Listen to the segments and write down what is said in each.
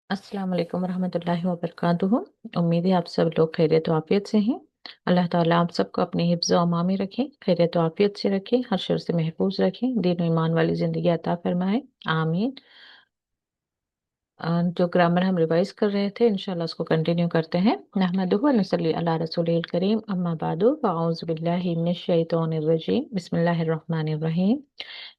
अस्सलाम वालेकुम रहमतुल्लाहि व बरकातुहू। उम्मीद है आप सब लोग खैरियत व आफियत से हैं। अल्लाह ताला आप सबको अपने हिफ्ज़ व अमान में रखें, खैरियत व आफियत से रखें, हर शर से महफूज रखें, दीन व ईमान वाली ज़िंदगी अता फरमाएं, आमीन। जो ग्रामर हम रिवाइज कर रहे थे इंशाल्लाह उसको कंटिन्यू करते हैं। नहमदुहु व नसल्ली अला रसूलिल करीम, अम्मा बादु, फ़अऊज़ु बिल्लाहि मिनश शैतानिर रजीम, बिस्मिल्लाहिर रहमानिर रहीम।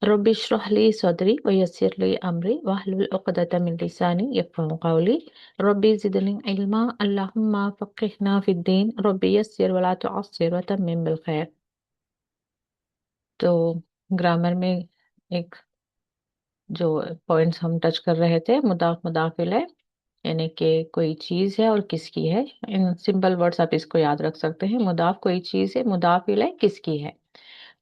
रब्बि इश्रह ली सदरी व यस्सिर ली अमरी वहलुल उक़दतम मिन लिसानी यफ़क़हू क़ौली। रब्बि ज़िदनी इल्मा, अल्लाहुम्मा फ़क़्हिना फ़िद्दीन, रब्बि यस्सिर व ला तुअस्सिर व तम्मिम बिल खैर। तो ग्रामर में एक जो पॉइंट्स हम टच कर रहे थे, मुदाफ मुदाफ इलैह, यानी कि कोई चीज है और किसकी है। इन सिंपल वर्ड्स आप इसको याद रख सकते हैं। मुदाफ कोई चीज है, मुदाफ इलैह किसकी है।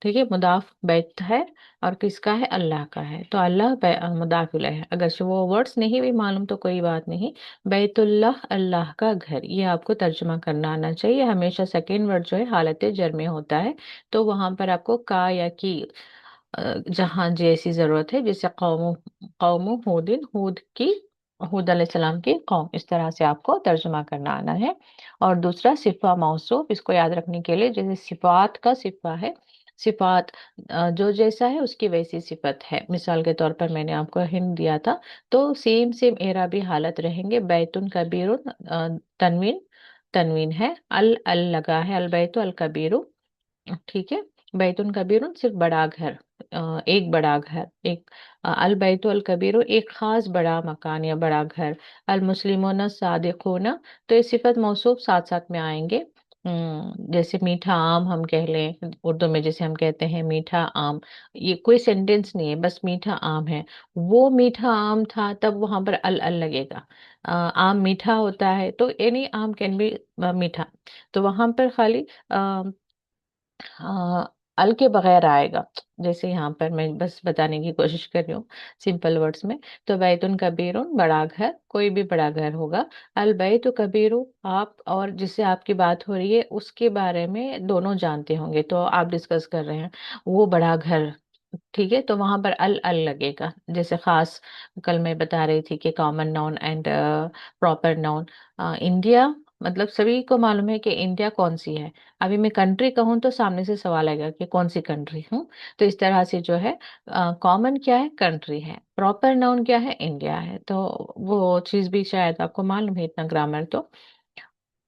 ठीक है, मुदाफ बैत है और किसका है, अल्लाह का है। तो अल्लाह मुदाफ इलैह है। अगर से वो वर्ड्स नहीं भी मालूम तो कोई बात नहीं। बैतुल्लाह, अल्लाह का घर, ये आपको तर्जुमा करना आना चाहिए। हमेशा सेकेंड वर्ड जो है हालत जर में होता है, तो वहां पर आपको का या की जहाँ जैसी जरूरत है, जैसे कौमु कौमु हूदिन, हूद की, हूद अलैहिस्सलाम की कौम, इस तरह से आपको तर्जुमा करना आना है। और दूसरा सिफा मौसूफ, इसको याद रखने के लिए, जैसे सिफात का सिफा है, सिफात जो जैसा है उसकी वैसी सिफत है। मिसाल के तौर पर मैंने आपको हिंट दिया था, तो सेम सेम एराबी हालत रहेंगे। बैतुन कबीरुन, तनवीन, तनवीन है, अल अल लगा है, अल बैतु अल कबीरु। ठीक है, बैतुन कबीरुन सिर्फ बड़ा घर, एक बड़ा घर, एक अल बैतु अल कबीरु एक खास बड़ा मकान या बड़ा घर। अल मुस्लिमून सादिकून, तो ये सिफत मौसूफ साथ साथ में आएंगे। जैसे मीठा आम हम कह लें, उर्दू में जैसे हम कहते हैं मीठा आम, ये कोई सेंटेंस नहीं है, बस मीठा आम है। वो मीठा आम था, तब वहां पर अल अल लगेगा। आम मीठा होता है, तो एनी आम कैन बी मीठा, तो वहां पर खाली अल के बगैर आएगा। जैसे यहाँ पर मैं बस बताने की कोशिश कर रही हूँ सिंपल वर्ड्स में। तो बैतुन कबीरुन, बड़ा घर, कोई भी बड़ा घर होगा। अल बैतु कबीरु, आप और जिससे आपकी बात हो रही है उसके बारे में दोनों जानते होंगे, तो आप डिस्कस कर रहे हैं वो बड़ा घर। ठीक है, तो वहां पर अल अल लगेगा। जैसे खास, कल मैं बता रही थी कि common noun and proper noun. India, मतलब सभी को मालूम है कि इंडिया कौन सी है। अभी मैं कंट्री कहूँ तो सामने से सवाल आएगा कि कौन सी कंट्री हूँ। तो इस तरह से जो है, कॉमन क्या है, कंट्री है, प्रॉपर नाउन क्या है, इंडिया है। तो वो चीज़ भी शायद आपको मालूम है, इतना ग्रामर तो।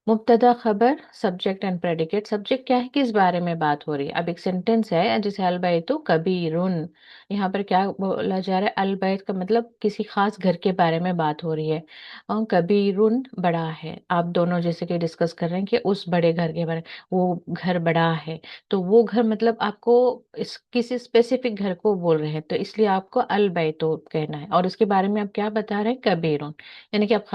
मुब्तदा खबर, सब्जेक्ट एंड प्रेडिकेट। सब्जेक्ट क्या है, किस बारे में बात हो रही है। अब एक सेंटेंस है जैसे अलबैतु कबीरुन, यहाँ पर क्या बोला जा रहा है, अलबैत का मतलब किसी खास घर के बारे में बात हो रही है। और कबीरुन बड़ा है, आप दोनों जैसे कि डिस्कस कर रहे हैं कि उस बड़े घर के बारे में, वो घर बड़ा है। तो वो घर मतलब आपको इस किसी स्पेसिफिक घर को बोल रहे हैं, तो इसलिए आपको अलबैतु कहना है। और उसके बारे में आप क्या बता रहे हैं, कबीरुन, यानी कि आप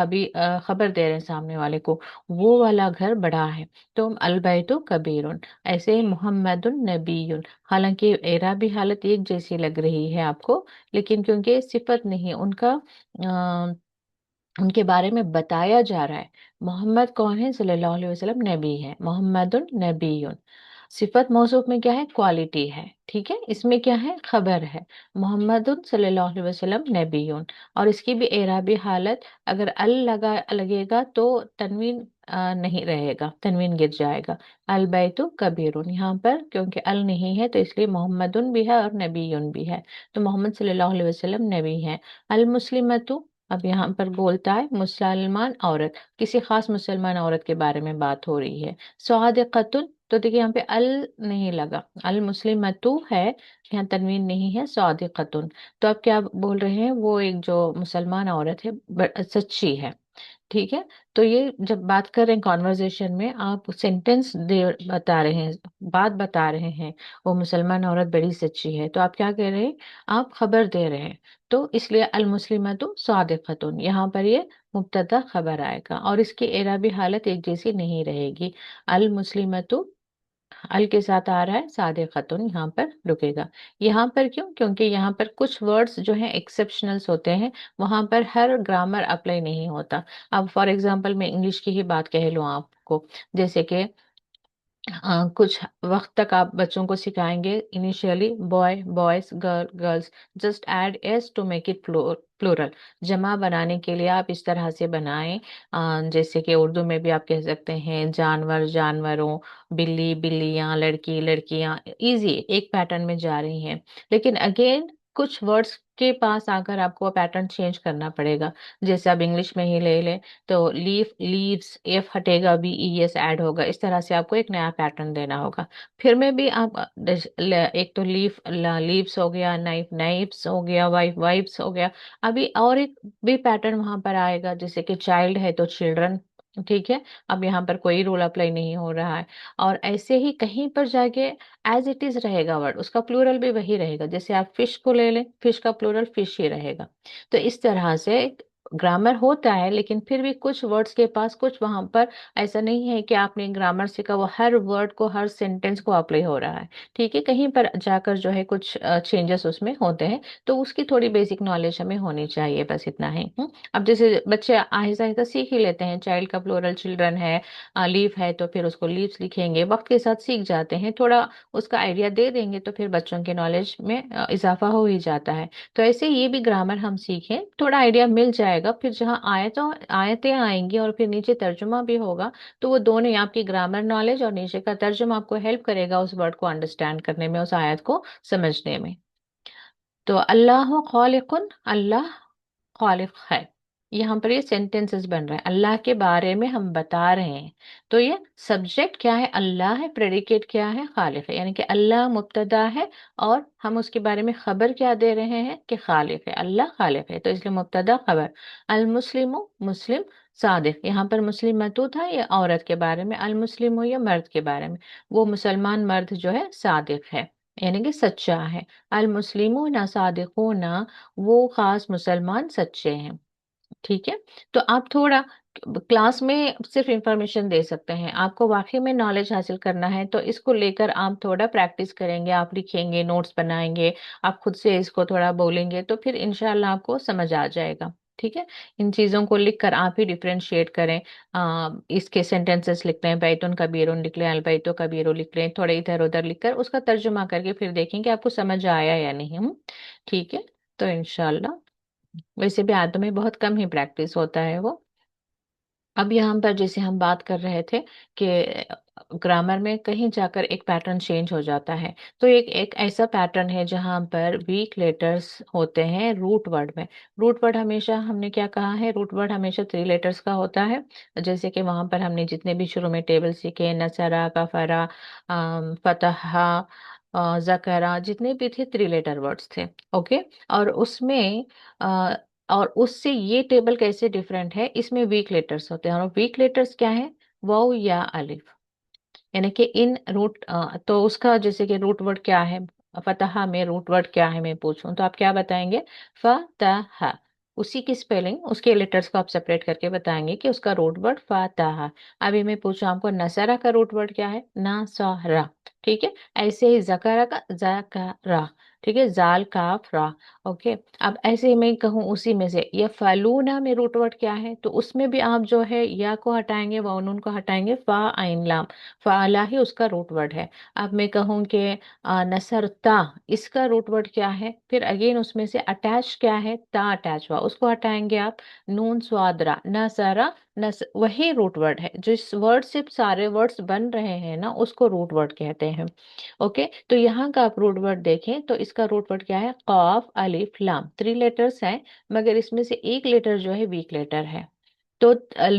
खबर दे रहे हैं सामने वाले को, वो वाला घर बड़ा है। तो अलबैतु कबीरुन। ऐसे ही मुहम्मदुन नबीयुन, हालांकि एराबी हालत एक जैसी लग रही है आपको, लेकिन क्योंकि सिफत नहीं उनका, उनके बारे में बताया जा रहा है। मोहम्मद कौन है, सल्लल्लाहु अलैहि वसल्लम नबी है, मोहम्मदुन नबीयुन। सिफत मौसूफ में क्या है, क्वालिटी है। ठीक है, इसमें क्या है, खबर है, मोहम्मदुन सल्लल्लाहु अलैहि वसल्लम नबीयुन। और इसकी भी एराबी हालत, अगर अल लगा लगेगा तो तनवीन नहीं रहेगा, तनवीन गिर जाएगा। अल बैतु कबीरुन, यहाँ पर क्योंकि अल नहीं है तो इसलिए मोहम्मदुन भी है और नबीयुन भी है, तो मोहम्मद सल्लल्लाहु अलैहि वसल्लम नबी है। अल मुस्लिमतु, अब यहाँ पर बोलता है मुसलमान औरत, किसी खास मुसलमान औरत के बारे में बात हो रही है। सौदिकतुन, तो देखिए यहाँ पे अल नहीं लगा, अल मुस्लिमतु है, यहाँ तनवीन नहीं है, सौदिकतुन। तो आप क्या बोल रहे हैं, वो एक जो मुसलमान औरत है सच्ची है। ठीक है, तो ये जब बात कर रहे हैं कॉन्वर्जेशन में, आप सेंटेंस दे बता रहे हैं, बात बता रहे हैं, वो मुसलमान औरत बड़ी सच्ची है, तो आप क्या कह रहे हैं, आप खबर दे रहे हैं। तो इसलिए अल मुस्लिमतु सादिकतुन, यहाँ पर ये मुब्तदा खबर आएगा और इसकी एराबी हालत एक जैसी नहीं रहेगी। अल मुस्लिमतु अल के साथ आ रहा है, सादे खतून यहाँ पर रुकेगा। यहाँ पर क्यों, क्योंकि यहाँ पर कुछ वर्ड्स जो हैं एक्सेप्शनल्स होते हैं, वहां पर हर ग्रामर अप्लाई नहीं होता। अब फॉर एग्जांपल मैं इंग्लिश की ही बात कह लूँ आपको, जैसे कि कुछ वक्त तक आप बच्चों को सिखाएंगे। Initially boy boys, girl girls, just add S to make it plural. जमा बनाने के लिए आप इस तरह से बनाएं, जैसे कि उर्दू में भी आप कह सकते हैं जानवर जानवरों, बिल्ली बिल्लियां, लड़की लड़कियां। इजी, एक पैटर्न में जा रही हैं। लेकिन अगेन कुछ वर्ड्स के पास आकर आपको पैटर्न चेंज करना पड़ेगा। जैसे आप इंग्लिश में ही ले लें, तो लीफ लीव्स, एफ हटेगा, बी ई एस ऐड होगा। इस तरह से आपको एक नया पैटर्न देना होगा। फिर में भी आप एक तो लीफ लीव्स हो गया, नाइफ नाइफ्स हो गया, वाइफ वाइफ्स हो गया। अभी और एक भी पैटर्न वहां पर आएगा, जैसे कि चाइल्ड है तो चिल्ड्रन। ठीक है, अब यहाँ पर कोई रूल अप्लाई नहीं हो रहा है। और ऐसे ही कहीं पर जाके एज इट इज रहेगा वर्ड, उसका प्लूरल भी वही रहेगा। जैसे आप फिश को ले लें, फिश का प्लूरल फिश ही रहेगा। तो इस तरह से ग्रामर होता है, लेकिन फिर भी कुछ वर्ड्स के पास कुछ वहां पर ऐसा नहीं है कि आपने ग्रामर सीखा वो हर वर्ड को, हर सेंटेंस को अप्लाई हो रहा है। ठीक है, कहीं पर जाकर जो है कुछ चेंजेस उसमें होते हैं। तो उसकी थोड़ी बेसिक नॉलेज हमें होनी चाहिए, बस इतना ही। अब जैसे बच्चे आहिस्ता आहिस्ता सीख ही लेते हैं, चाइल्ड का प्लूरल चिल्ड्रन है, लीफ है तो फिर उसको लीव्स लिखेंगे, वक्त के साथ सीख जाते हैं। थोड़ा उसका आइडिया दे देंगे तो फिर बच्चों के नॉलेज में इजाफा हो ही जाता है। तो ऐसे ये भी ग्रामर हम सीखें, थोड़ा आइडिया मिल जाएगा। फिर जहाँ आयतों आयतें आएंगी और फिर नीचे तर्जुमा भी होगा, तो वो दोनों ही, आपकी ग्रामर नॉलेज और नीचे का तर्जुमा, आपको हेल्प करेगा उस वर्ड को अंडरस्टैंड करने में, उस आयत को समझने में। तो अल्लाह खालिकुन, अल्लाह खालिक है। यहाँ पर ये सेंटेंसेस बन रहे हैं, अल्लाह के बारे में हम बता रहे हैं। तो ये सब्जेक्ट क्या है, अल्लाह है, प्रेडिकेट क्या है, खालिक है। यानी कि अल्लाह मुब्तदा है और हम उसके बारे में खबर क्या दे रहे हैं कि खालिक है, अल्लाह खालिक है। तो इसलिए मुब्तदा खबर। अल मुस्लिमु, मुस्लिम, सादिक। यहाँ पर मुस्लिम मतू था, ये औरत के बारे में, अल मुस्लिमु ये मर्द के बारे में। वो मुसलमान मर्द जो है सादिक है, यानी कि सच्चा है। अल मुस्लिमूना सादिकूना, वो खास मुसलमान सच्चे हैं। ठीक है। तो आप थोड़ा क्लास में सिर्फ इंफॉर्मेशन दे सकते हैं, आपको वाकई में नॉलेज हासिल करना है तो इसको लेकर आप थोड़ा प्रैक्टिस करेंगे, आप लिखेंगे, नोट्स बनाएंगे, आप खुद से इसको थोड़ा बोलेंगे, तो फिर इंशाल्लाह आपको समझ आ जाएगा। ठीक है। इन चीज़ों को लिखकर आप ही डिफ्रेंशिएट करें। इसके सेंटेंसेस लिख लें, बैतुन कबीरुन लिख लें, अलबैतो कबीरो लिख लें, थोड़े इधर उधर लिखकर उसका तर्जुमा करके फिर देखेंगे आपको समझ आया या नहीं। ठीक है। तो इंशाल्लाह, वैसे भी आयतों में बहुत कम ही प्रैक्टिस होता है वो। अब यहाँ पर जैसे हम बात कर रहे थे कि ग्रामर में कहीं जाकर एक पैटर्न चेंज हो जाता है। तो एक एक ऐसा पैटर्न है जहाँ पर वीक लेटर्स होते हैं रूट वर्ड में। रूट वर्ड हमेशा, हमने क्या कहा है, रूट वर्ड हमेशा 3 लेटर्स का होता है। जैसे कि वहां पर हमने जितने भी शुरू में टेबल सीखे, नसरा, कफरा, फतहा, जकरा, जितने भी थे 3 लेटर वर्ड्स थे। ओके। और उसमें और उससे ये टेबल कैसे डिफरेंट है, इसमें वीक लेटर्स होते हैं। और वीक लेटर्स क्या है, वाव या अलिफ। यानी कि इन रूट, तो उसका जैसे कि रूट वर्ड क्या है, फतहा में रूट वर्ड क्या है मैं पूछूं तो आप क्या बताएंगे, फतहा। उसी की स्पेलिंग, उसके लेटर्स को आप सेपरेट करके बताएंगे कि उसका रूट वर्ड फतहा। अभी मैं पूछूं आपको, नसरा का रूट वर्ड क्या है, नासरा। ठीक है। ऐसे ही जकरा का जकरा। ठीक है, जाल काफ रा। ओके। अब ऐसे ही मैं कहूँ उसी में से, या फलूना में रूट वर्ड क्या है, तो उसमें भी आप जो है या को हटाएंगे, वाव नून को हटाएंगे, फा आइन लाम, फाला ही उसका रूट वर्ड है। अब मैं कहूँ कि नसरता, इसका रूट वर्ड क्या है, फिर अगेन उसमें से अटैच क्या है, ता अटैच हुआ, उसको हटाएंगे आप, नून स्वादरा, नसरा, नस, वही रूट वर्ड है। जिस वर्ड से सारे वर्ड्स बन रहे हैं ना, उसको रूट वर्ड कहते हैं। ओके। तो यहाँ का आप रूट वर्ड देखें तो इसका रूट वर्ड क्या है, कॉफ अलिफ लाम, 3 लेटर्स हैं, मगर इसमें से एक लेटर जो है वीक लेटर है। तो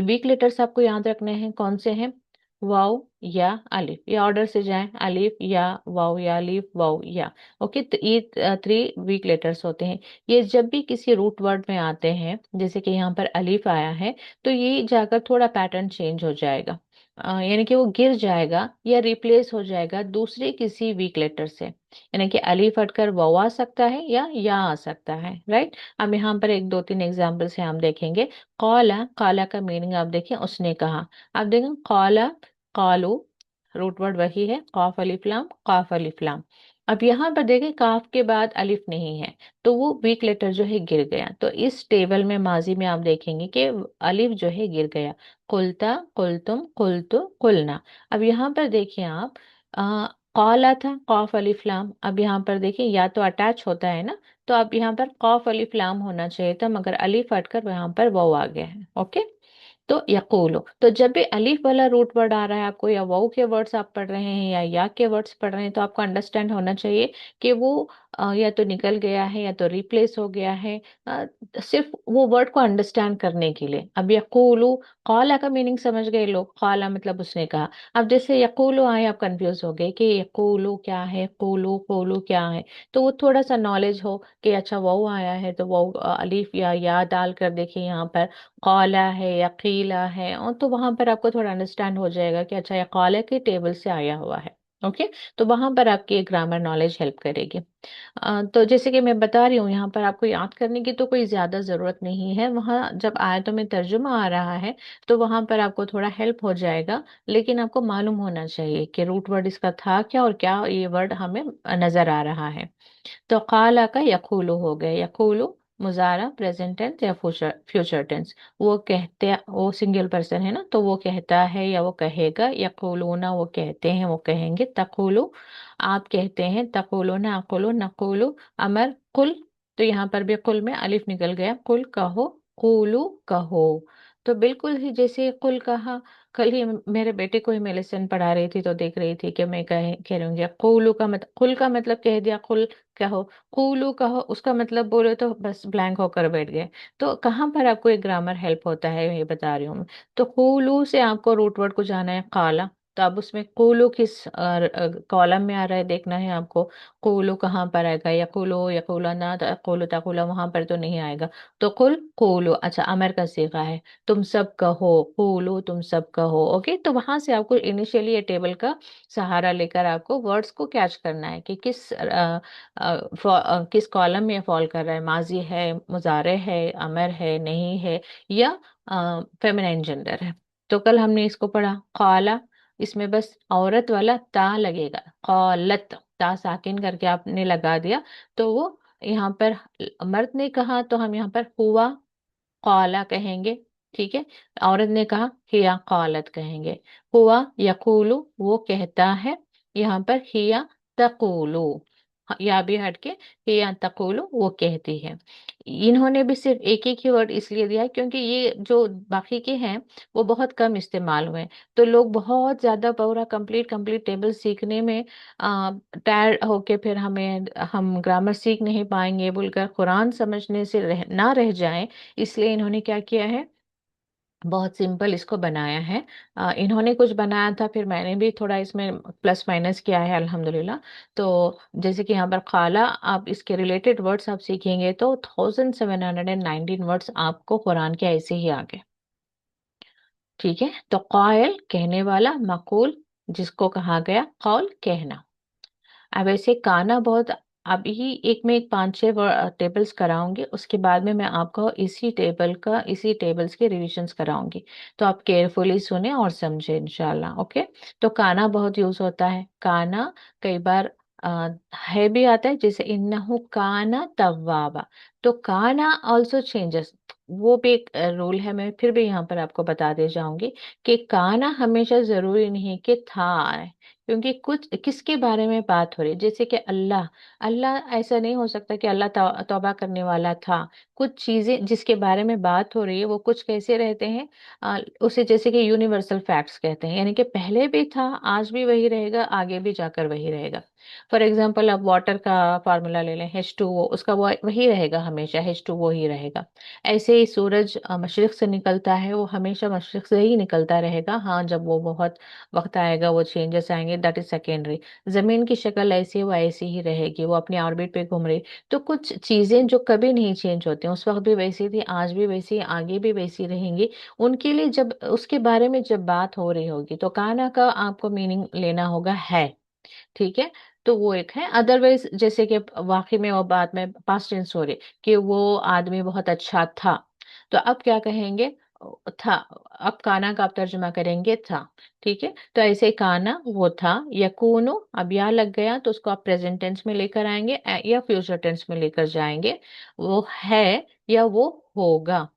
वीक लेटर्स आपको याद रखने हैं, कौन से हैं, वाव या अलिफ, या ऑर्डर से जाएं, अलिफ या वाव या अलिफ वाव या। ओके। तो ये 3 वीक लेटर्स होते हैं। ये जब भी किसी रूट वर्ड में आते हैं, जैसे कि यहाँ पर अलिफ आया है, तो ये जाकर थोड़ा पैटर्न चेंज हो जाएगा। यानी कि वो गिर जाएगा या रिप्लेस हो जाएगा दूसरे किसी वीक लेटर से। यानी कि अलिफ हटकर वाव आ सकता है या आ सकता है, राइट। अब यहाँ पर एक 2 3 एग्जाम्पल्स हैं, हम देखेंगे। कौला, काला का मीनिंग आप देखें, उसने कहा। आप देखें कौला, कालू, रूट वर्ड वही है, कॉफ अलिफ लाम, काफ अलिफ लाम। अब यहाँ पर देखें काफ के बाद अलिफ नहीं है, तो वो वीक लेटर जो है गिर गया। तो इस टेबल में माजी में आप देखेंगे कि अलिफ जो है गिर गया। कुलता, कुलतुम, कुलतु, कुलना। अब यहाँ पर देखिए आप, कौला था कौफ अलिफ लाम। अब यहाँ पर देखिए या तो अटैच होता है ना, तो अब यहाँ पर कौफ अलिफ लाम होना चाहिए था, मगर अलिफ हटकर यहाँ पर वाव आ गया है। ओके। तो यकूलो, तो जब भी अलीफ वाला रूट वर्ड आ रहा है आपको, या वाउ के वर्ड्स आप पढ़ रहे हैं या के वर्ड्स पढ़ रहे हैं, तो आपको अंडरस्टैंड होना चाहिए कि वो या तो निकल गया है या तो रिप्लेस हो गया है, अ, सिर्फ वो वर्ड को अंडरस्टैंड करने के लिए। अब यकूलू, कौला का मीनिंग समझ गए लोग, कौला मतलब उसने कहा। अब जैसे यकूलू आए आप कंफ्यूज हो गए कि यकूलू क्या है, कूलू कोलू क्या है। तो वो थोड़ा सा नॉलेज हो कि अच्छा वाउ आया है तो वाउ अलीफ या डाल कर देखिए यहाँ पर कौला है या कीला है, और तो वहां पर आपको थोड़ा अंडरस्टैंड हो जाएगा कि अच्छा ये कौला के टेबल से आया हुआ है। ओके। तो वहां पर आपकी ग्रामर नॉलेज हेल्प करेगी। तो जैसे कि मैं बता रही हूँ, यहाँ पर आपको याद करने की तो कोई ज्यादा जरूरत नहीं है, वहाँ जब आयतों में तर्जुमा आ रहा है तो वहां पर आपको थोड़ा हेल्प हो जाएगा। लेकिन आपको मालूम होना चाहिए कि रूट वर्ड इसका था क्या और क्या ये वर्ड हमें नजर आ रहा है। तो काला का यकूलू हो गया। यकूलू मुजारा प्रेजेंट टेंस या फ्यूचर फ्यूचर टेंस। वो कहते, वो सिंगल पर्सन है ना, तो वो कहता है या वो कहेगा। यकूलूना वो कहते हैं, वो कहेंगे। तकुलू आप कहते हैं। तकुलूना अकुलू नकुलू। अमर कुल, तो यहाँ पर भी कुल में अलिफ निकल गया। कुल कहो, कुलू कहो। तो बिल्कुल ही जैसे कुल कहा, कल ही मेरे बेटे को ही मैं लेसन पढ़ा रही थी तो देख रही थी कि मैं कह रही हूँ कुलू का मतलब, कुल का मतलब कह दिया, कुल कहो। कूलू कहो, उसका मतलब बोले तो बस ब्लैंक होकर बैठ गए। तो कहाँ पर आपको एक ग्रामर हेल्प होता है ये बता रही हूँ मैं। तो कूलू से आपको रूट वर्ड को जाना है काला। तो अब उसमें कूलू किस कॉलम में आ रहा है देखना है आपको। कूलू कहाँ पर आएगा, यकूलो यकूला ना, तकुलू तकुला वहां पर तो नहीं आएगा। तो कुल कूलू, अच्छा अमर का सीगा है, तुम सब कहो। कूलू तुम सब कहो। ओके। तो वहां से आपको इनिशियली ये टेबल का सहारा लेकर आपको वर्ड्स को कैच करना है कि किस कॉलम में फॉल कर रहा है, माजी है, मुजारे है, अमर है, नहीं है, या फेमिनाइन जेंडर है। तो कल हमने इसको पढ़ा काला, इसमें बस औरत वाला ता लगेगा। कौलत, ता साकिन करके आपने लगा दिया, तो वो यहाँ पर मर्द ने कहा तो हम यहाँ पर हुआ कौला कहेंगे। ठीक है। औरत ने कहा हिया कौलत कहेंगे। हुआ यकूलू वो कहता है, यहाँ पर हिया तकूलू, या भी हटके हिया तकूलू वो कहती है। इन्होंने भी सिर्फ एक एक ही वर्ड इसलिए दिया है क्योंकि ये जो बाकी के हैं वो बहुत कम इस्तेमाल हुए हैं। तो लोग बहुत ज्यादा पूरा कंप्लीट कंप्लीट टेबल सीखने में टायर्ड होके फिर हम ग्रामर सीख नहीं पाएंगे बोलकर कुरान समझने से ना रह जाएं, इसलिए इन्होंने क्या किया है, बहुत सिंपल इसको बनाया है। इन्होंने कुछ बनाया था फिर मैंने भी थोड़ा इसमें प्लस माइनस किया है अल्हम्दुलिल्लाह। तो जैसे कि यहाँ पर खाला, आप इसके रिलेटेड वर्ड्स आप सीखेंगे तो 1719 वर्ड्स आपको कुरान के ऐसे ही आ गए। ठीक है। तो कायल कहने वाला, मकूल जिसको कहा गया, कौल कहना। अब ऐसे गाना बहुत, अभी एक में एक 5-6 टेबल्स कराऊंगी, उसके बाद में मैं आपको इसी टेबल्स के रिविजन्स कराऊंगी। तो आप केयरफुली सुने और समझे इंशाल्लाह। ओके। तो काना बहुत यूज होता है। काना कई बार है भी आता है, जैसे इन्नहु काना तव्वाबा। तो काना ऑल्सो चेंजेस, वो भी एक रूल है, मैं फिर भी यहाँ पर आपको बता दे जाऊंगी कि काना हमेशा जरूरी नहीं कि था आए, क्योंकि कुछ किसके बारे में बात हो रही है, जैसे कि अल्लाह, अल्लाह ऐसा नहीं हो सकता कि अल्लाह तौबा करने वाला था। कुछ चीजें जिसके बारे में बात हो रही है वो कुछ कैसे रहते हैं, उसे जैसे कि यूनिवर्सल फैक्ट्स कहते हैं, यानी कि पहले भी था, आज भी वही रहेगा, आगे भी जाकर वही रहेगा। फॉर एग्जाम्पल अब वाटर का फार्मूला ले लें, H2O, उसका वो वही रहेगा, हमेशा H2O ही रहेगा। ऐसे ही सूरज मशरिक से निकलता है, वो हमेशा मशरिक से ही निकलता रहेगा। हाँ, जब वो बहुत वक्त आएगा वो चेंजेस आएंगे, दैट इज सेकेंडरी। जमीन की शक्ल ऐसी है वो ऐसी ही रहेगी, वो अपनी ऑर्बिट पे घूम रही। तो कुछ चीजें जो कभी नहीं चेंज होती, उस वक्त भी वैसी थी, आज भी वैसी, आगे भी वैसी रहेंगी, उनके लिए जब उसके बारे में जब बात हो रही होगी तो काना का आपको मीनिंग लेना होगा है। ठीक है। तो वो एक है। अदरवाइज जैसे कि वाकई में वो बात में पास्ट टेंस हो रही कि वो आदमी बहुत अच्छा था, तो अब क्या कहेंगे, था। अब काना का आप तर्जुमा करेंगे था। ठीक है, तो ऐसे काना वो था, यकूनो अब या लग गया तो उसको आप प्रेजेंट टेंस में लेकर आएंगे या फ्यूचर टेंस में लेकर जाएंगे। वो है या वो होगा।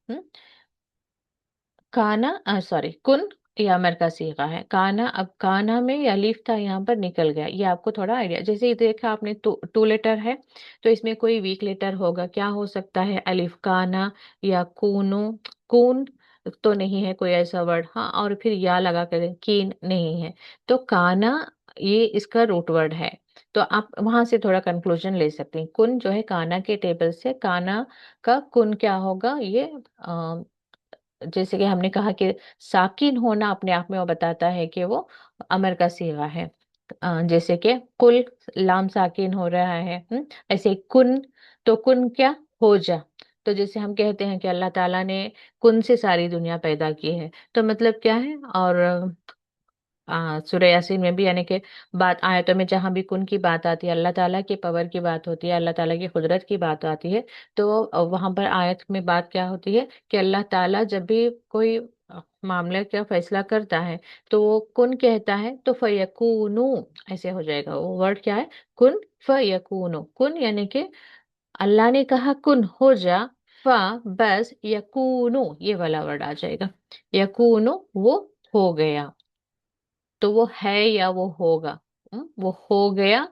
काना सॉरी कुन, ये अमर का सीगा है। काना, अब काना में ये अलीफ था, यहाँ पर निकल गया। ये आपको थोड़ा आइडिया, जैसे ये देखा आपने टू लेटर है, तो इसमें कोई वीक लेटर होगा, क्या हो सकता है? अलिफ। काना या कूनो, कून तो नहीं है कोई ऐसा वर्ड। हाँ, और फिर या लगा कर कीन नहीं है। तो काना ये इसका रूट वर्ड है। तो आप वहां से थोड़ा कंक्लूजन ले सकते हैं। कुन जो है काना के टेबल से, काना का कुन क्या होगा? ये जैसे कि हमने कहा कि साकिन होना अपने आप में वो बताता है कि वो अमर का सीगा है। जैसे कि कुल, लाम साकिन हो रहा है। ऐसे कुन, तो कुन क्या? हो जा। तो जैसे हम कहते हैं कि अल्लाह ताला ने कुन से सारी दुनिया पैदा की है, तो मतलब क्या है? और सूरह यासीन में भी यानी कि बात आयतों में जहां भी कुन की बात आती है, अल्लाह ताला की पावर की बात होती है, अल्लाह ताला की कुदरत की बात आती है, तो वहां पर आयत में बात क्या होती है कि अल्लाह ताला जब भी कोई मामले का फैसला करता है, तो वो कुन कहता है तो फयकूनु ऐसे हो जाएगा। वो वर्ड क्या है? कुन फयकूनु। कुन यानी कि अल्लाह ने कहा कुन हो जा, फा बस, यकूनु ये वाला वर्ड आ जाएगा। यकूनु वो हो गया। तो वो है या वो होगा? वो हो गया,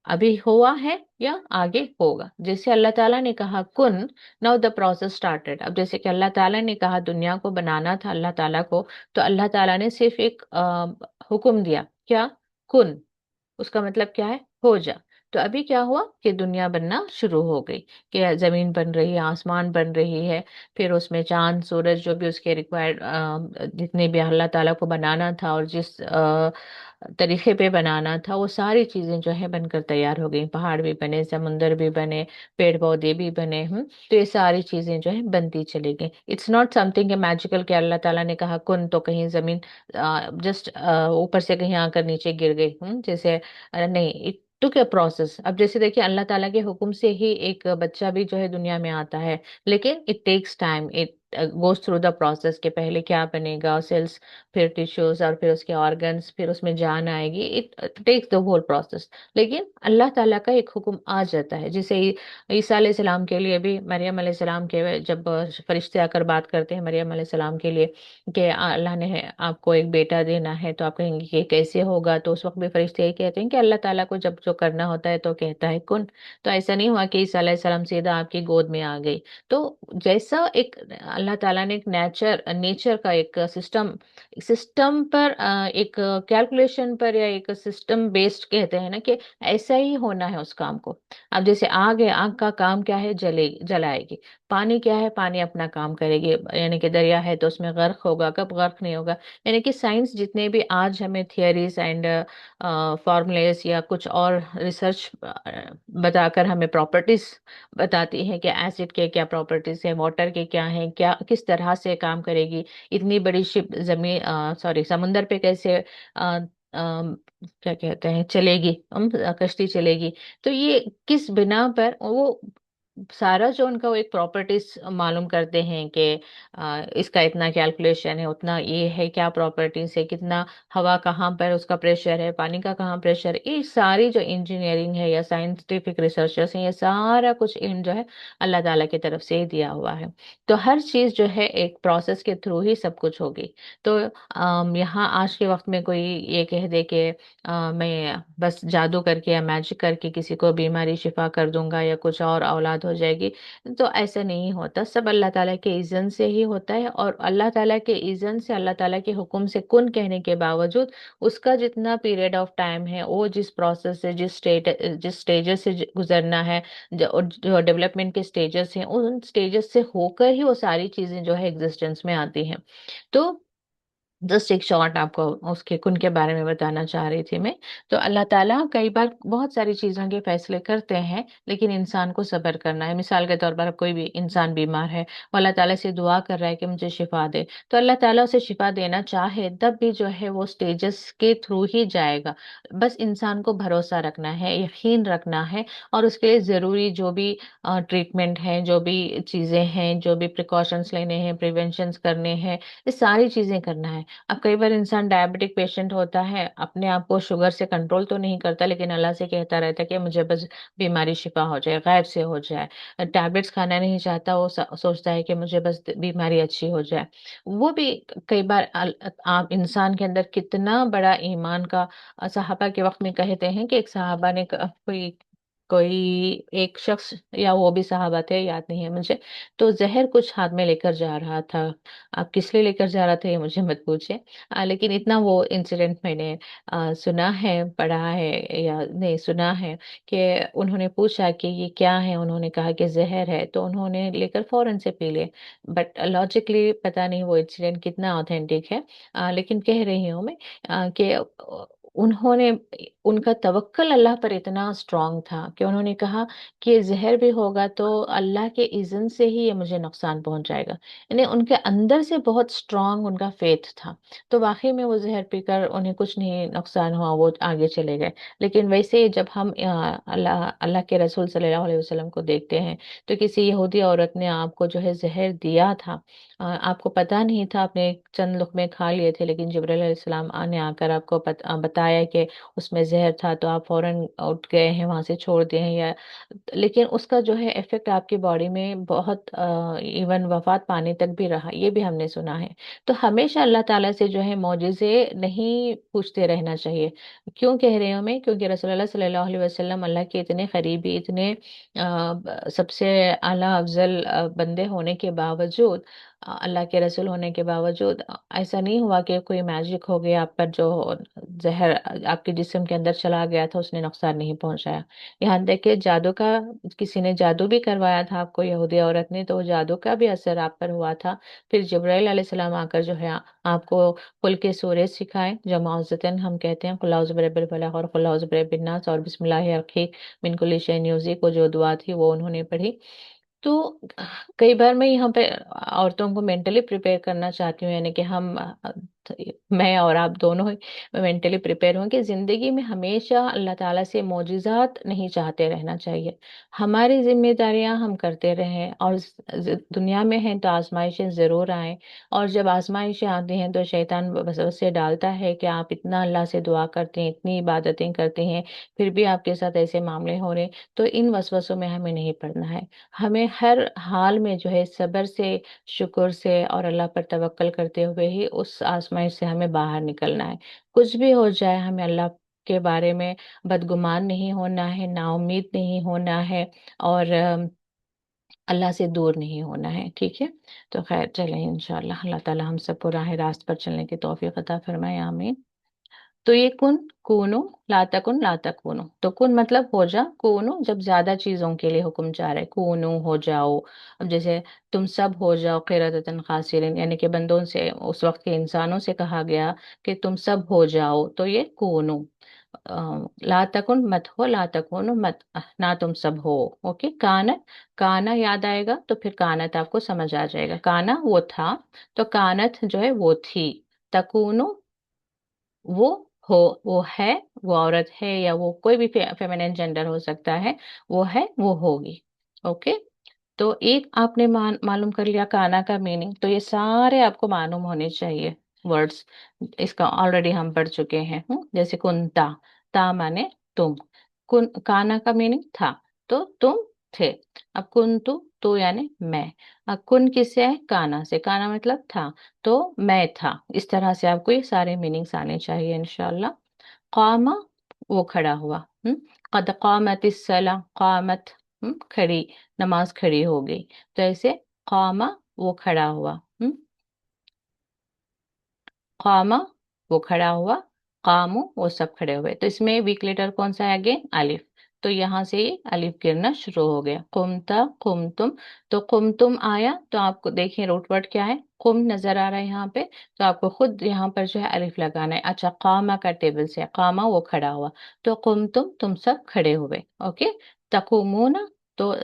अभी हुआ है या आगे होगा। जैसे अल्लाह ताला ने कहा कुन, नाउ द प्रोसेस स्टार्टेड। अब जैसे कि अल्लाह ताला ने कहा दुनिया को बनाना था अल्लाह ताला को, तो अल्लाह ताला ने सिर्फ एक हुक्म दिया, क्या? कुन। उसका मतलब क्या है? हो जा। तो अभी क्या हुआ कि दुनिया बनना शुरू हो गई, कि जमीन बन रही है, आसमान बन रही है, फिर उसमें चांद सूरज जो भी उसके रिक्वायर्ड जितने भी अल्लाह ताला को बनाना था और जिस तरीके पे बनाना था, वो सारी चीजें जो है बनकर तैयार हो गई। पहाड़ भी बने, समुंदर भी बने, पेड़ पौधे भी बने। तो ये सारी चीजें जो है बनती चली गई। इट्स नॉट समथिंग मैजिकल कि अल्लाह ताला ने कहा कुन तो कहीं जमीन जस्ट ऊपर से कहीं आकर नीचे गिर गई। जैसे नहीं, इट टुक अ प्रोसेस। अब जैसे देखिए अल्लाह ताला के हुक्म से ही एक बच्चा भी जो है दुनिया में आता है, लेकिन it takes time, it goes through the process के पहले क्या बनेगा, सेल्स, फिर टिश्यूज, और फिर उसके ऑर्गन्स, फिर उसमें जान आएगी। It takes the whole process. लेकिन अल्लाह ताला का एक हुक्म आ जाता है। जैसे ईसा अलैहि सलाम के लिए भी, मरियम अलैहि सलाम के जब फरिश्ते आकर बात करते हैं मरियम अलैहि सलाम के लिए कि अल्लाह ने आपको एक बेटा देना है, तो आप कहेंगे कि कैसे होगा? तो उस वक्त भी फरिश्ते यही कहते हैं कि अल्लाह ताला को जब जो करना होता है तो कहता है कुन। तो ऐसा नहीं हुआ कि ईसा अलैहि सलाम सीधा आपकी गोद में आ गई। तो जैसा एक अल्लाह ताला ने एक नेचर का एक सिस्टम सिस्टम पर एक कैलकुलेशन पर या एक सिस्टम बेस्ड कहते हैं ना, कि ऐसा ही होना है उस काम को। अब जैसे आग है, आग का काम क्या है? जलाएगी। पानी क्या है? पानी अपना काम करेगी। यानी कि दरिया है तो उसमें गर्क होगा, कब गर्क नहीं होगा। यानी कि साइंस जितने भी आज हमें थियरीज एंड फॉर्मूलेस या कुछ और रिसर्च बताकर हमें प्रॉपर्टीज बताती है कि एसिड के क्या प्रॉपर्टीज है, वाटर के क्या है, क्या किस तरह से काम करेगी, इतनी बड़ी शिप जमीन सॉरी समुंदर पे कैसे क्या कहते हैं चलेगी, कश्ती चलेगी। तो ये किस बिना पर वो सारा जो उनका वो एक प्रॉपर्टीज मालूम करते हैं कि इसका इतना कैलकुलेशन है, उतना ये है, क्या प्रॉपर्टीज है, कितना हवा कहाँ पर उसका प्रेशर है, पानी का कहाँ प्रेशर है। ये सारी जो इंजीनियरिंग है या साइंटिफिक रिसर्चर्स हैं, ये सारा कुछ इल्म जो है अल्लाह ताला की तरफ से ही दिया हुआ है। तो हर चीज जो है एक प्रोसेस के थ्रू ही सब कुछ होगी। तो यहाँ आज के वक्त में कोई ये कह दे कि मैं बस जादू करके या मैजिक करके किसी को बीमारी शिफा कर दूंगा या कुछ और औलाद हो जाएगी, तो ऐसा नहीं होता। सब अल्लाह ताला के इज़्ज़न से ही होता है। और अल्लाह ताला के इज़्ज़न से, अल्लाह ताला के हुक्म से कुन कहने के बावजूद उसका जितना पीरियड ऑफ टाइम है, वो जिस प्रोसेस से जिस स्टेजेस से गुजरना है, जो डेवलपमेंट के स्टेजेस हैं, उन स्टेजेस से होकर ही वो सारी चीजें जो है एग्जिस्टेंस में आती हैं। तो जस्ट एक शॉर्ट आपको उसके कुन के बारे में बताना चाह रही थी मैं। तो अल्लाह ताला कई बार बहुत सारी चीज़ों के फैसले करते हैं, लेकिन इंसान को सब्र करना है। मिसाल के तौर पर अब कोई भी इंसान बीमार है, वो अल्लाह ताला से दुआ कर रहा है कि मुझे शिफा दे, तो अल्लाह ताला उसे शिफा देना चाहे तब भी जो है वो स्टेजेस के थ्रू ही जाएगा। बस इंसान को भरोसा रखना है, यकीन रखना है, और उसके लिए ज़रूरी जो भी ट्रीटमेंट है, जो भी चीज़ें हैं, जो भी प्रिकॉशंस लेने हैं, प्रिवेंशंस करने हैं, ये सारी चीज़ें करना है। अब कई बार इंसान डायबिटिक पेशेंट होता है, अपने आप को शुगर से कंट्रोल तो नहीं करता, लेकिन अल्लाह से कहता रहता है कि मुझे बस बीमारी शिफा हो जाए, गायब से हो जाए। टैबलेट्स खाना नहीं चाहता, वो सोचता है कि मुझे बस बीमारी अच्छी हो जाए। वो भी कई बार आप इंसान के अंदर कितना बड़ा ईमान का सहाबा के वक्त में कहते हैं कि एक सहाबा ने कोई कोई एक शख्स, या वो भी सहाबा थे, याद नहीं है मुझे, तो जहर कुछ हाथ में लेकर जा रहा था। आप किस लिए लेकर जा रहा था ये मुझे मत पूछे, लेकिन इतना वो इंसिडेंट मैंने सुना है, पढ़ा है, या नहीं सुना है, कि उन्होंने पूछा कि ये क्या है, उन्होंने कहा कि जहर है, तो उन्होंने लेकर फौरन से पी ले। बट लॉजिकली पता नहीं वो इंसिडेंट कितना ऑथेंटिक है, लेकिन कह रही हूँ मैं कि उन्होंने उनका तवक्कल अल्लाह पर इतना स्ट्रांग था कि उन्होंने कहा कि ये जहर भी होगा तो अल्लाह के इज़्न से ही ये मुझे नुकसान पहुंचाएगा। यानी उनके अंदर से बहुत स्ट्रांग उनका फेथ था। तो वाकई में वो जहर पीकर उन्हें कुछ नहीं नुकसान हुआ, वो आगे चले गए। लेकिन वैसे ही जब हम अल्लाह अल्लाह के रसूल सल्लल्लाहु अलैहि वसल्लम को देखते हैं, तो किसी यहूदी औरत ने आपको जो है जहर दिया था, आपको पता नहीं था, आपने चंद लुकमे खा लिए थे, लेकिन जिब्राइल अलैहिस्सलाम ने आकर आपको बताया कि उसमें जहर था, तो आप फौरन उठ गए हैं वहां से, छोड़ दिए हैं, या लेकिन उसका जो है इफेक्ट आपकी बॉडी में बहुत इवन वफात पाने तक भी रहा, ये भी हमने सुना है। तो हमेशा अल्लाह ताला से जो है मौजिज़े नहीं पूछते रहना चाहिए। क्यों कह रही हूँ मैं? क्योंकि रसूलुल्लाह सल्लल्लाहु अलैहि वसल्लम अल्लाह के इतने करीबी, इतने सबसे आला अफजल बंदे होने के बावजूद, अल्लाह के रसूल होने के बावजूद, ऐसा नहीं हुआ कि कोई मैजिक हो गया आप पर, जो जहर आपके जिस्म के अंदर चला गया था उसने नुकसान नहीं पहुंचाया। यहाँ देखिए, जादू का, किसी ने जादू भी करवाया था आपको, यहूदी औरत ने, तो वो जादू का भी असर आप पर हुआ था। फिर जिब्राइल अलैहिस्सलाम आकर जो है आपको कुल के सूरज सिखाए, जो मौज़तन हम कहते हैं, कुल औज़ु बिरब्बिल फलaq और कुल औज़ु बिरब्बिन नास और बिस्मिल्लाहिर रक़ीक मिन कुल्लि शैइन यूज़ी को जो दुआ थी वो उन्होंने पढ़ी। तो कई बार मैं यहाँ पे औरतों को मेंटली प्रिपेयर करना चाहती हूँ, यानी कि हम मैं और आप दोनों ही मेंटली प्रिपेयर हों कि जिंदगी में हमेशा अल्लाह ताला से मोजिज़ात नहीं चाहते रहना चाहिए। हमारी जिम्मेदारियां हम करते रहें, और दुनिया में हैं तो आजमाइशें ज़रूर आए, और जब आजमाइशें आती हैं तो शैतान वसवसे डालता है कि आप इतना अल्लाह से दुआ करते हैं, इतनी इबादतें करते हैं, फिर भी आपके साथ ऐसे मामले हो रहे, तो इन वसवसों में हमें नहीं पड़ना है। हमें हर हाल में जो है सब्र से, शुक्र से और अल्लाह पर तवक्कल करते हुए ही उस आजमाइश से हमें बाहर निकलना है। कुछ भी हो जाए, हमें अल्लाह के बारे में बदगुमान नहीं होना है, नाउम्मीद नहीं होना है, और अल्लाह से दूर नहीं होना है। ठीक है? तो खैर चलें, इंशाअल्लाह अल्लाह ताला हम सबको राह रास्त पर चलने की तौफीक अता फरमाए, आमीन। तो ये कुन, कूनो, ला तकुन, ला तकूनो। तो कुन मतलब हो जा, कूनो जब ज्यादा चीजों के लिए हुक्म चाह रहे, कूनो हो जाओ। अब जैसे तुम सब हो जाओ क़िरदतन खासिरिन, यानी कि बंदों से, उस वक्त के इंसानों से कहा गया कि तुम सब हो जाओ, तो ये कूनो। ला तकुन मत हो, ला तकुनो मत, ना तुम सब हो। ओके, कानत, काना याद आएगा तो फिर कानत आपको समझ आ जाएगा। काना वो था, तो कानत जो है वो थी। तकूनो वो हो, वो है, वो औरत है, या वो कोई भी फेमिनिन जेंडर हो सकता है, वो है, वो होगी। ओके। तो एक आपने मालूम कर लिया काना का मीनिंग, तो ये सारे आपको मालूम होने चाहिए वर्ड्स। इसका ऑलरेडी हम पढ़ चुके हैं। जैसे कुंता, ता माने तुम, कुन काना का मीनिंग था, तो तुम थे। अब कुंतु, तो यानी मैं। अब कुन किससे है? काना से, काना मतलब था, तो मैं था। इस तरह से आपको ये सारे मीनिंग्स आने चाहिए इंशाल्लाह। कामा, वो खड़ा हुआ। कद कामत सला, कामत खड़ी, नमाज खड़ी हो गई। तो ऐसे कामा वो खड़ा हुआ, कामा वो खड़ा हुआ, कामू वो सब खड़े हुए। तो इसमें वीक लेटर कौन सा है? अगेन अलिफ। तो यहाँ से ये अलिफ गिरना शुरू हो गया। कुमता, कुमतुम। तो कुमतुम आया, तो आपको देखिए रूट वर्ड क्या है? कुम नजर आ रहा है यहाँ पे, तो आपको खुद यहाँ पर जो है अलिफ लगाना है। अच्छा, कामा का टेबल से, कामा वो खड़ा हुआ, तो कुम तुम सब खड़े हुए। ओके, तकुमूना, तो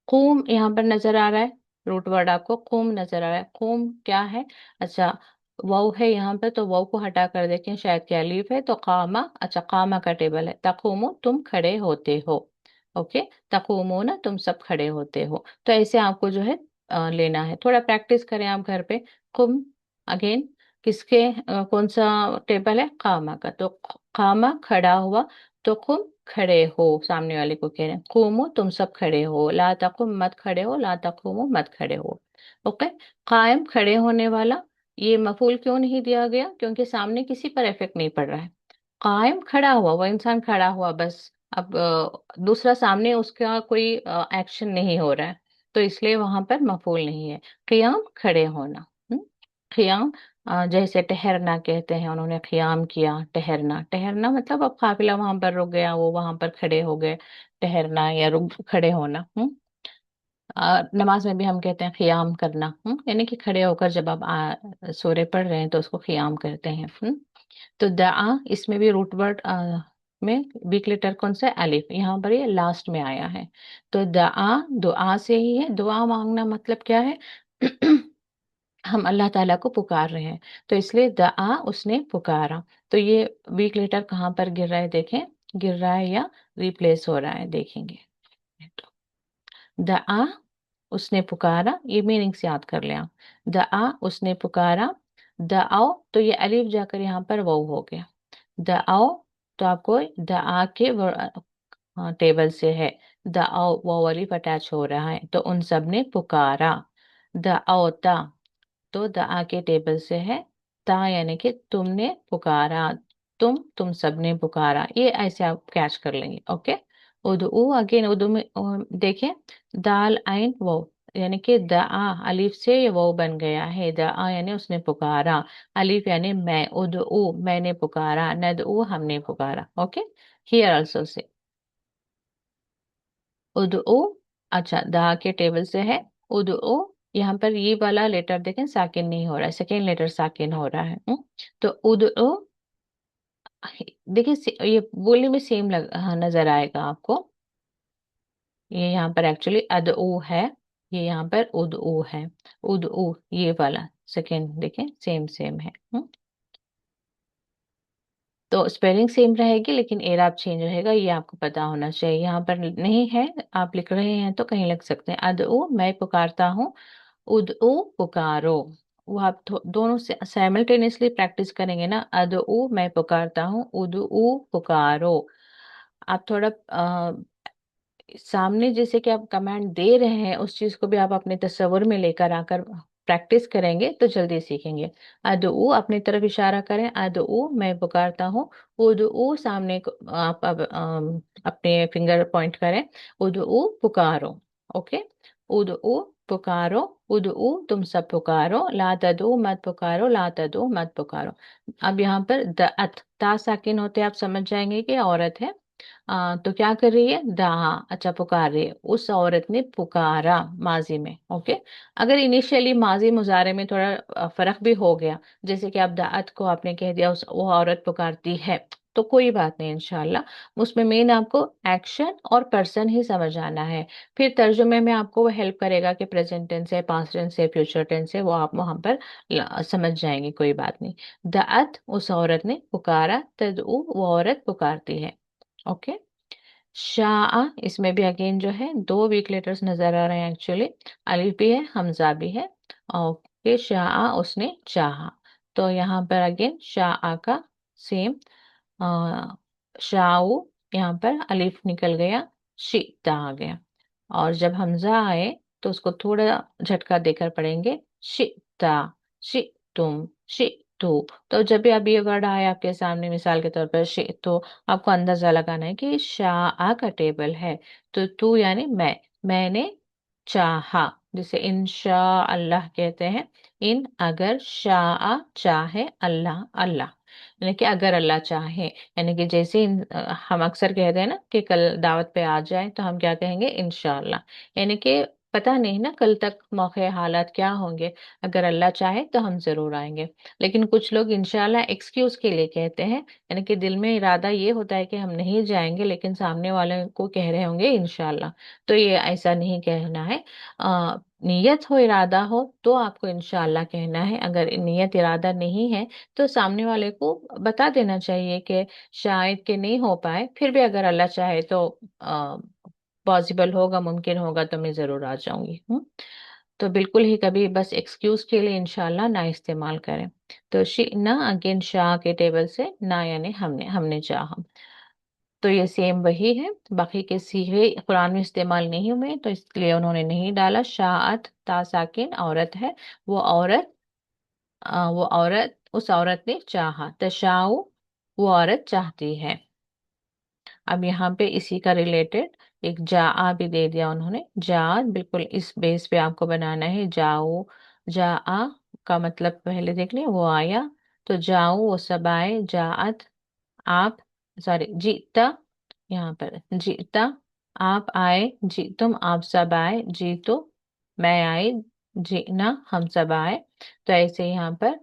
कुम यहाँ पर नजर आ रहा है, रूट वर्ड आपको कुम नजर आ रहा है। कुम क्या है? अच्छा, वाव है यहाँ पे, तो वाव को हटा कर देखें, शायद क्या अलीफ है, तो कामा, अच्छा कामा का टेबल है। तकुमु, तुम खड़े होते हो। ओके, तकुमो ना, तुम सब खड़े होते हो। तो ऐसे आपको जो है लेना है। थोड़ा प्रैक्टिस करें आप घर पे। कुम, अगेन, किसके कौन सा टेबल है? कामा का, तो कामा खड़ा हुआ, तो कुम खड़े हो, सामने वाले को कह रहे हैं कुमो, तुम सब खड़े हो। ला तकुम, मत खड़े हो। ला तकुमो, मत खड़े हो। ओके, कायम खड़े होने वाला, ये मफूल क्यों नहीं दिया गया? क्योंकि सामने किसी पर इफेक्ट नहीं पड़ रहा है। कायम खड़ा हुआ, वो इंसान खड़ा हुआ बस। अब दूसरा सामने उसका कोई एक्शन नहीं हो रहा है, तो इसलिए वहां पर मफूल नहीं है। क़ियाम, खड़े होना। क़ियाम, जैसे ठहरना कहते हैं, उन्होंने क़ियाम किया। ठहरना, ठहरना मतलब अब काफिला वहां पर रुक गया, वो वहां पर खड़े हो गए। ठहरना या रुक, खड़े होना। नमाज में भी हम कहते हैं क़ियाम करना, यानी कि खड़े होकर जब आप सूरे पढ़ रहे हैं तो उसको क़ियाम कहते हैं। तो दआ, इसमें भी रूट वर्ड में वीक लेटर कौन सा है? अलिफ, यहाँ पर ये लास्ट में आया है। तो दआ, दुआ से ही है। दुआ मांगना मतलब क्या है? हम अल्लाह ताला को पुकार रहे हैं, तो इसलिए दआ, उसने पुकारा। तो ये वीक लेटर कहाँ पर गिर रहा है देखें, गिर रहा है या रिप्लेस हो रहा है, देखेंगे। तो दआ, उसने पुकारा, ये मीनिंग्स याद कर लें आप। दआ, उसने पुकारा। दआओ, तो ये अलिफ जाकर यहाँ पर वाव हो गया। दआओ, तो आपको दआ के टेबल से है। दआओ, वाव अलिफ अटैच हो रहा है, तो उन सब ने पुकारा। दआओता, तो दआ के टेबल से है। ता यानी कि तुमने पुकारा, तुम सबने पुकारा, ये ऐसे आप कैच कर लेंगे। ओके, उदू, अगेन उदू में देखें, दाल आइन वो, यानी कि दआ अलिफ से ये वो बन गया है। दआ यानी उसने पुकारा, अलिफ यानी मैं, उदू मैंने पुकारा, नदऊ हमने पुकारा। ओके, हियर आल्सो से उदऊ, अच्छा दा के टेबल से है। उदऊ, यहाँ पर ये वाला लेटर देखें साकिन नहीं हो रहा है, सेकेंड लेटर साकिन हो रहा है। तो उदऊ, देखिए ये बोलने में सेम हाँ, नजर आएगा आपको। ये यहाँ पर एक्चुअली अदऊ है, ये यहाँ पर उदऊ है। उदऊ, ये वाला सेकेंड देखें सेम सेम है। तो स्पेलिंग सेम रहेगी लेकिन एराब चेंज रहेगा, ये आपको पता होना चाहिए। यहाँ पर नहीं है, आप लिख रहे हैं तो कहीं लिख सकते हैं। अदऊ, मैं पुकारता हूँ। उदऊ, पुकारो। वो आप दोनों से साइमल्टेनियसली प्रैक्टिस करेंगे ना। अदऊ, मैं पुकारता हूँ। उदऊ, पुकारो। आप थोड़ा सामने जैसे कि आप कमांड दे रहे हैं, उस चीज को भी आप अपने तस्वुर में लेकर आकर प्रैक्टिस करेंगे तो जल्दी सीखेंगे। अदऊ, अपनी तरफ इशारा करें। अदऊ, मैं पुकारता हूँ। उदऊ, सामने को आप अब अपने फिंगर पॉइंट करें। उदऊ, पुकारो। ओके, उदऊ, पुकारो। उदऊ, तुम सब पुकारो। ला तदऊ, मत पुकारो। ला तदऊ, मत पुकारो। अब यहाँ पर दअत, ता साकिन होते आप समझ जाएंगे कि औरत है। तो क्या कर रही है? दहा, अच्छा पुकार रही है। उस औरत ने पुकारा, माजी में। ओके, अगर इनिशियली माजी मुजारे में थोड़ा फर्क भी हो गया, जैसे कि आप दात को आपने कह दिया उस वो औरत पुकारती है, तो कोई बात नहीं इंशाल्लाह। उसमें मेन आपको एक्शन और पर्सन ही समझ आना है। फिर तर्जुमे में आपको वो हेल्प करेगा कि प्रेजेंट टेंस है, पास्ट टेंस है, फ्यूचर टेंस है, वो आप वहां पर समझ जाएंगे, कोई बात नहीं। दात, उस औरत ने पुकारा। तदऊ, वो औरत पुकारती है। ओके, शाह, इसमें भी अगेन जो है दो वीक लेटर्स नजर आ रहे हैं एक्चुअली। अलिफ भी है, हमजा भी है। ओके, शाह, उसने चाहा। तो यहाँ पर अगेन शाह का सेम, शाऊ, यहाँ पर अलिफ निकल गया, शीता आ गया। और जब हमजा आए तो उसको थोड़ा झटका देकर पढ़ेंगे, शिता, शितुम, शितु। तो जब भी अब ये वर्ड आए आपके सामने, मिसाल के तौर पर शितु, आपको अंदाजा लगाना है कि शाह का टेबल है। तो तू यानी मैंने चाहा, जिसे इंशा अल्लाह कहते हैं। इन, अगर, शाह, चाहे, अल्लाह, अल्लाह, यानी कि अगर अल्लाह चाहे। यानी कि जैसे हम अक्सर कहते हैं ना कि कल दावत पे आ जाए, तो हम क्या कहेंगे? इंशाअल्लाह। यानी कि پتہ نہیں نا کل تک موقع حالات کیا ہوں گے، اگر اللہ چاہے تو ہم ضرور آئیں گے۔ لیکن کچھ لوگ انشاءاللہ ایکسکیوز کے لیے کہتے ہیں، یعنی کہ دل میں ارادہ یہ ہوتا ہے کہ ہم نہیں جائیں گے، لیکن سامنے والے کو کہہ رہے ہوں گے انشاءاللہ۔ تو یہ ایسا نہیں کہنا ہے، نیت ہو ارادہ ہو تو آپ کو انشاءاللہ کہنا ہے، اگر نیت ارادہ نہیں ہے تو سامنے والے کو بتا دینا چاہیے کہ شاید کہ نہیں ہو پائے، پھر بھی اگر اللہ چاہے تو پاسبل ہوگا، ممکن ہوگا تو میں ضرور آ جاؤں گی۔ تو بالکل ہی کبھی بس ایکسکیوز کے لیے انشاءاللہ نہ استعمال کریں۔ تو نہ اگین شاہ کے ٹیبل سے نہ، یعنی ہم نے چاہا، تو یہ سیم وہی ہے۔ باقی کے صیغے قرآن میں استعمال نہیں ہوئے تو اس لیے انہوں نے نہیں ڈالا۔ شاعت تا ساکن عورت ہے، وہ عورت اس عورت نے چاہا، تشاؤ وہ عورت چاہتی ہے۔ اب یہاں پہ اسی کا ریلیٹڈ ایک جا بھی دے دیا انہوں نے، جا بالکل اس بیس پہ آپ کو بنانا ہے۔ جاؤ، جا کا مطلب پہلے دیکھ لیں، وہ آیا، تو جاؤ وہ سب آئے، جاعت آپ، سوری جیتا، یہاں پر جیتا آپ آئے، جی تم آپ سب آئے، جی تو میں آئی، جینا ہم سب آئے۔ تو ایسے یہاں پر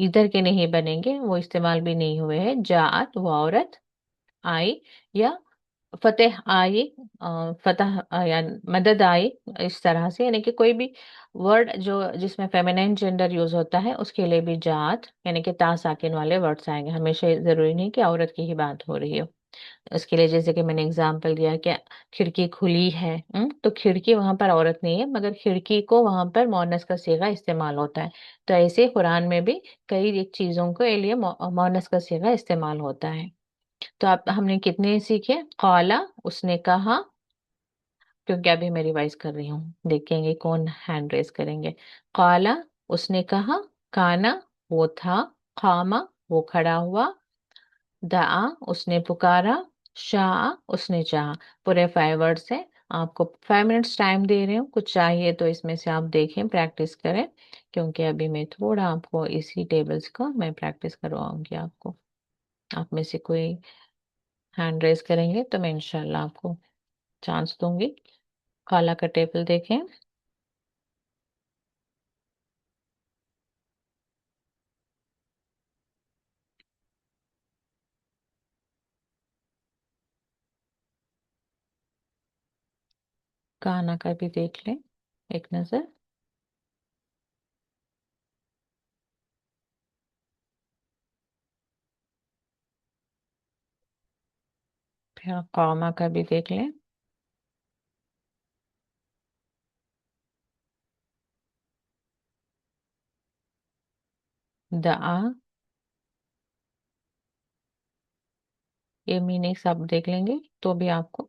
ادھر کے نہیں بنیں گے، وہ استعمال بھی نہیں ہوئے ہیں۔ جاعت وہ عورت آئی، یا فتح آئی، فتح یا مدد آئی، اس طرح سے، یعنی کہ کوئی بھی ورڈ جو جس میں فیمینائن جینڈر یوز ہوتا ہے اس کے لیے بھی جات یعنی کہ تا ساکن والے ورڈس آئیں گے، ہمیشہ ضروری نہیں کہ عورت کی ہی بات ہو رہی ہو۔ اس کے لیے جیسے کہ میں نے اگزامپل دیا کہ کھڑکی کھلی ہے، تو کھڑکی وہاں پر عورت نہیں ہے، مگر کھڑکی کو وہاں پر مؤنث کا صیغہ استعمال ہوتا ہے۔ تو ایسے قرآن میں بھی کئی ایک چیزوں کے لیے مؤنث کا صیغہ استعمال ہوتا ہے۔ تو ہم نے کتنے سیکھے؟ قالا اس نے کہا، کیونکہ ابھی میں ریوائز کر رہی ہوں، دیکھیں گے کون ہینڈ ریز کریں گے۔ قالا اس نے کہا، کانا وہ تھا، قاما وہ کھڑا ہوا، دعا اس نے پکارا، شاء اس نے چاہا۔ پورے 5 ورڈس ہیں، آپ کو 5 منٹس ٹائم دے رہے ہوں، کچھ چاہیے تو اس میں سے آپ دیکھیں، پریکٹس کریں، کیونکہ ابھی میں تھوڑا آپ کو اسی ٹیبلز کا میں پریکٹس کرواؤں گی آپ کو۔ آپ میں سے کوئی ہینڈ ریز کریں گے تو میں انشاءاللہ آپ کو چانس دوں گی۔ کالا کا ٹیبل دیکھیں، کانا کا بھی دیکھ لیں ایک نظر۔ پھر قوما کا بھی دیکھ لیں۔ دعا، یہ میننگ سب دیکھ لیں گے تو بھی آپ کو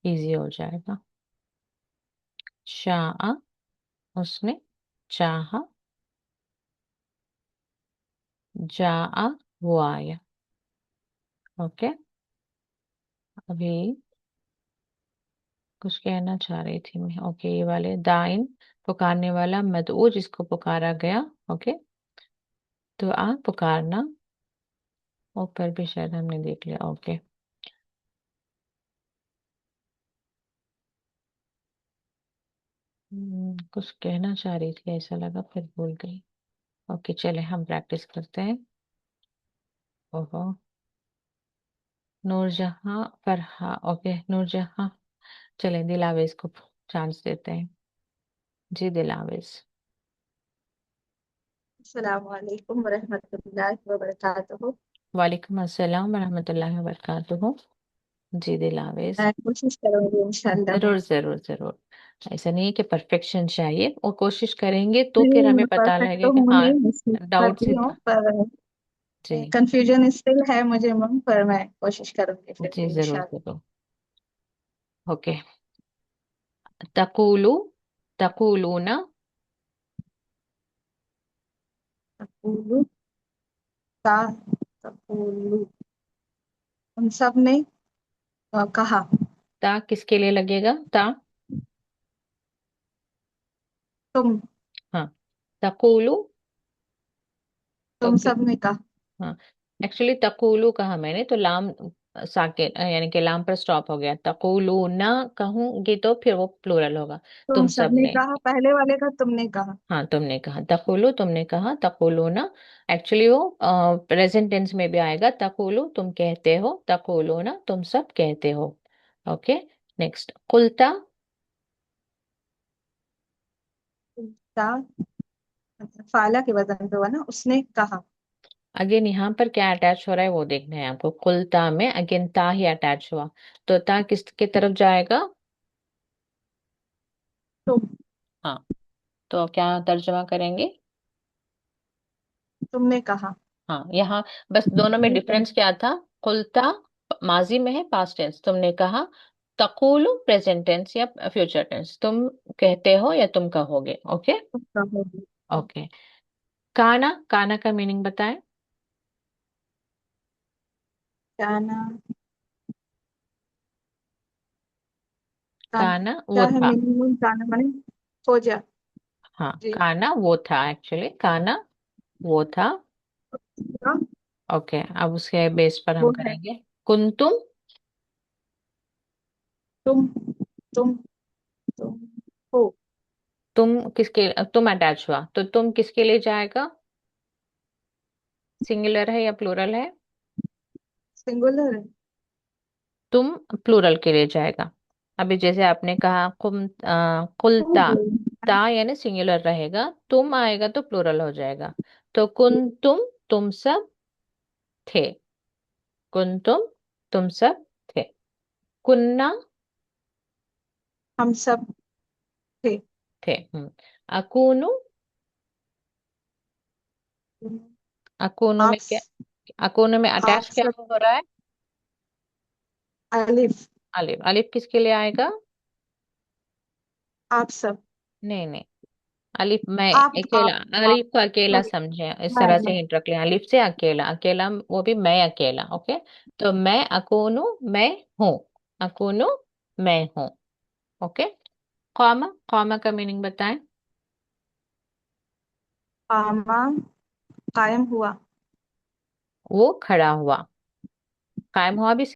ایزی ہو جائے گا۔ شاء اس نے چاہا، جاء وہ آیا۔ اوکے، ابھی کچھ کہنا چاہ رہی تھی میں، اوکے یہ والے دائن پکارنے والا، مدعو جس کو پکارا گیا، اوکے، دعا پکارنا، اوپر بھی شاید ہم نے دیکھ لیا، اوکے۔ کچھ کہنا چاہ رہی تھی ایسا لگا، پھر بھول گئی۔ اوکے چلے ہم پریکٹس کرتے ہیں۔ اوہو، نور جہاں فرحا، اوکے نور جہاں، چلیں دلاویز کو چانس دیتے ہیں۔ جی دلاویز۔ السلام علیکم ورحمۃ اللہ وبرکاتہ۔ وعلیکم السلام ورحمۃ اللہ وبرکاتہ۔ جی دلاویز۔ میں کوشش کروں گی انشاءاللہ۔ ضرور ضرور ضرور، ایسا نہیں ہے کہ پرفیکشن چاہیے، وہ کوشش کریں گے تو پھر نہیں ہمیں میں پتہ پرفیکٹ لگے تو کہ ہوں ہاں نہیں، میں ڈاؤٹ کرتی ہوں، پر جی کنفیوژن اسٹل ہے مجھے میم، پر میں کوشش کروں گی پھر جی بھی ضرور انشاءاللہ۔ ضرور۔ اوکے، تقولو تقولون، تقولو تا، تقولو ہم سب نے کہا، تا کس کے لیے لگے گا؟ تا، تم ہاں، تقولو، تم اوکے، سب نے کہا۔ ہاں ایکچولی تقولو کہا میں نے تو لام साकिन यानी कि लाम पर स्टॉप हो गया, तकुलूना कहूंगी तो फिर वो प्लूरल होगा। तुम तुम सबने सबने। कहा, पहले वाले का तुमने कहा। हाँ तुमने कहा, तकुलू तुमने कहा, तकुलूना एक्चुअली वो प्रेजेंट टेंस में भी आएगा, तकुलू तुम कहते हो, तकुलूना तुम सब कहते हो। ओके। नेक्स्ट, कुलता। ता, फाला के वजन पे हुआ ना, उसने कहा। अगेन यहाँ पर क्या अटैच हो रहा है वो देखना है आपको, कुलता में अगेन ता ही अटैच हुआ, तो ता किसके तरफ जाएगा? तुम। हाँ, तो क्या तर्जमा करेंगे? तुमने कहा। हाँ, यहाँ बस दोनों में डिफरेंस क्या था? कुलता माजी में है, पास्ट टेंस, तुमने कहा। तकुलु प्रेजेंट टेंस या फ्यूचर टेंस, तुम कहते हो या तुम कहोगे। ओके। तुम कहोगे। ओके। काना, काना का मीनिंग बताएं। जाना। कान, काना वो क्या है था। मीनिंग जाना माने? हो जा। हाँ, जी। काना वो था, एक्चुअली काना वो था। हाँ, ओके, अब उसके बेस पर हम वो है। करेंगे। कुंतुम, तुम। तुम। तुम हो। तुम किसके, तुम अटैच हुआ तो तुम किसके लिए जाएगा? सिंगुलर है या प्लूरल है? सिंगुलर है। तुम प्लूरल के लिए जाएगा। अभी जैसे आपने कहा तुम कुलता, बोल। ता यानी सिंगुलर रहेगा, तुम आएगा तो प्लूरल हो जाएगा। तो तुम सब थे, कुंतुम तुम सब थे। कुन्ना हम सब थे। थे। अकुनु, अकुनु में आप। क्या, अकुनु में आप अटैच क्या सब। हो रहा है? अलिफ। अलिफ, अलिफ किसके लिए आएगा? आप सब। नहीं नहीं, अलिफ मैं अकेला, आप अलिफ को अकेला सॉरी। समझे, इस तरह से मैं। हिंट रख लिया, अलिफ से अकेला, अकेला वो भी मैं अकेला। ओके। तो मैं अकूनु, मैं हूँ, अकूनु मैं हूँ। ओके। कौमा, कौमा का मीनिंग बताएं। आमा। कायम हुआ। वो खड़ा हुआ, कायम हुआ भी